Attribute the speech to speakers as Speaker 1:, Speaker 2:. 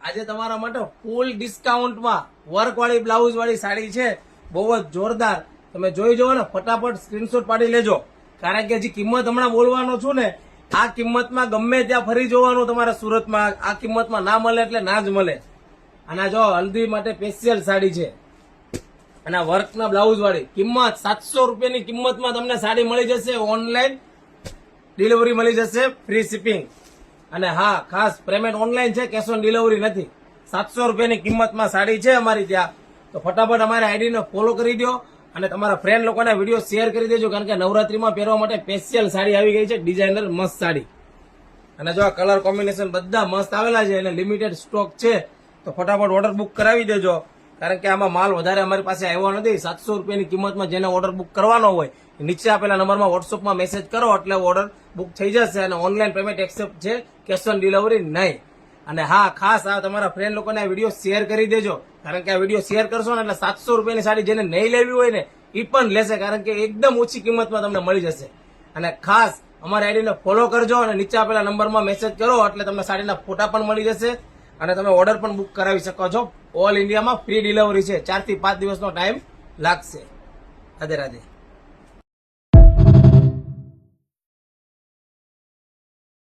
Speaker 1: આજે તમારા માટે ફૂલ ડિસ્કાઉન્ટમાં વર્ક વાળી બ્લાઉઝ વાળી સાડી છે, બહુ જ જોરદાર. તમે જોઈ જુઓ ને, ફટાફટ સ્ક્રીનશોટ પાડી લેજો, કારણ કે જે કિંમત હમણાં બોલવાનો છું ને, આ કિંમતમાં ગમે ત્યાં ફરી જોવાનું તમારા સુરતમાં. આ કિંમતમાં ના મળે એટલે ના જ મળે. અને જો હલ્દી માટે સ્પેશિયલ સાડી છે, અને વર્કના બ્લાઉઝ વાળી કિંમત 700 રૂપિયાની કિંમતમાં તમને સાડી મળી જશે. ઓનલાઈન ડિલિવરી મળી જશે, ફ્રી શિપિંગ. અને હા, ખાસ પેમેન્ટ ઓનલાઈન છે, કેશ ઓન ડિલિવરી નથી. 700 રૂપિયાની કિંમતમાં સાડી છે અમારી ત્યાં. તો ફટાફટ અમારી આઈડીને ફોલો કરી દો અને તમારા ફ્રેન્ડ લોકોને વિડીયો શેર કરી દેજો, કારણ કે નવરાત્રીમાં પહેરવા માટે સ્પેશિયલ સાડી આવી ગઈ છે, ડિઝાઇનર મસ્ત સાડી. અને જો આ કલર કોમ્બિનેશન બધા મસ્ત આવેલા છે અને લિમિટેડ સ્ટોક છે, તો ફટાફટ ઓર્ડર બુક કરાવી દેજો, કારણ કે આમાં માલ વધારે અમારી પાસે આવ્યો નથી. 700 રૂપિયાની કિંમતમાં જેને ઓર્ડર બુક કરવાનો હોય, નીચે આપેલા નંબરમાં વોટ્સઅપમાં મેસેજ કરો એટલે ઓર્ડર બુક થઈ જશે. અને ઓનલાઈન પેમેન્ટ એક્સેપ્ટ છે, કેશ ઓન ડિલિવરી નહીં. અને હા, ખાસ આ તમારા ફ્રેન્ડ લોકોને આ વિડીયો શેર કરી દેજો, કારણ કે આ વિડીયો શેર કરશો ને એટલે 700 રૂપિયાની સાડી જેને નહીં લેવી હોય ને એ પણ લેશે, કારણ કે એકદમ ઓછી કિંમતમાં તમને મળી જશે. અને ખાસ અમારી આઈડીને ફોલો કરજો અને નીચે આપેલા નંબરમાં મેસેજ કરો એટલે તમને સાડીના ફોટા પણ મળી જશે અને તમે ઓર્ડર પણ બુક કરાવી શકો છો. ઓલ ઇન્ડિયામાં ફ્રી ડિલિવરી છે, 4 થી 5 દિવસનો ટાઈમ લાગશે. રાધે રાધે.